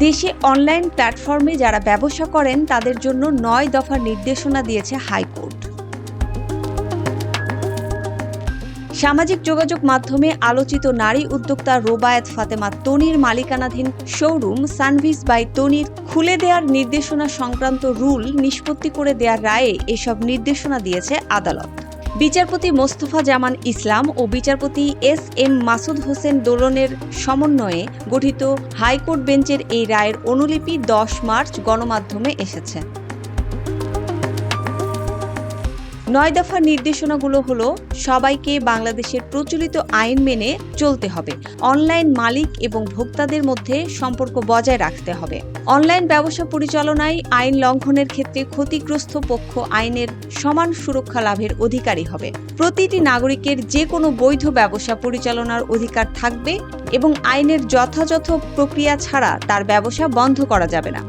দেশে অনলাইন প্ল্যাটফর্মে যারা ব্যবসা করেন তাদের জন্য ৯ দফার নির্দেশনা দিয়েছে হাইকোর্ট। সামাজিক যোগাযোগ মাধ্যমে আলোচিত নারী উদ্যোক্তা রোবায়েত ফাতেমা তনির মালিকানাধীন শোরুম সানভিস বাই তনির খুলে দেওয়ার নির্দেশনা সংক্রান্ত রুল নিষ্পত্তি করে দেওয়ার রায়ে এসব নির্দেশনা দিয়েছে আদালত। বিচারপতি মোস্তফা জামান ইসলাম ও বিচারপতি এস.এম. মাসুদ হোসেন দোলনের সমন্বয়ে গঠিত হাইকোর্ট বেঞ্চের এই রায়ের অনুলিপি ১০ মার্চ গণমাধ্যমে এসেছে। ৯ দফার নির্দেশনাগুলো হলো, সবাইকে বাংলাদেশের প্রচলিত আইন মেনে চলতে হবে। অনলাইন মালিক এবং ভোক্তাদের মধ্যে সম্পর্ক বজায় রাখতে হবে। অনলাইন ব্যবসা পরিচালনায় আইন লঙ্ঘনের ক্ষেত্রে ক্ষতিগ্রস্ত পক্ষ আইনের সমান সুরক্ষা লাভের অধিকারী হবে। প্রতিটি নাগরিকের যে কোনো বৈধ ব্যবসা পরিচালনার অধিকার থাকবে এবং আইনের যথাযথ প্রক্রিয়া ছাড়া তার ব্যবসা বন্ধ করা যাবে না।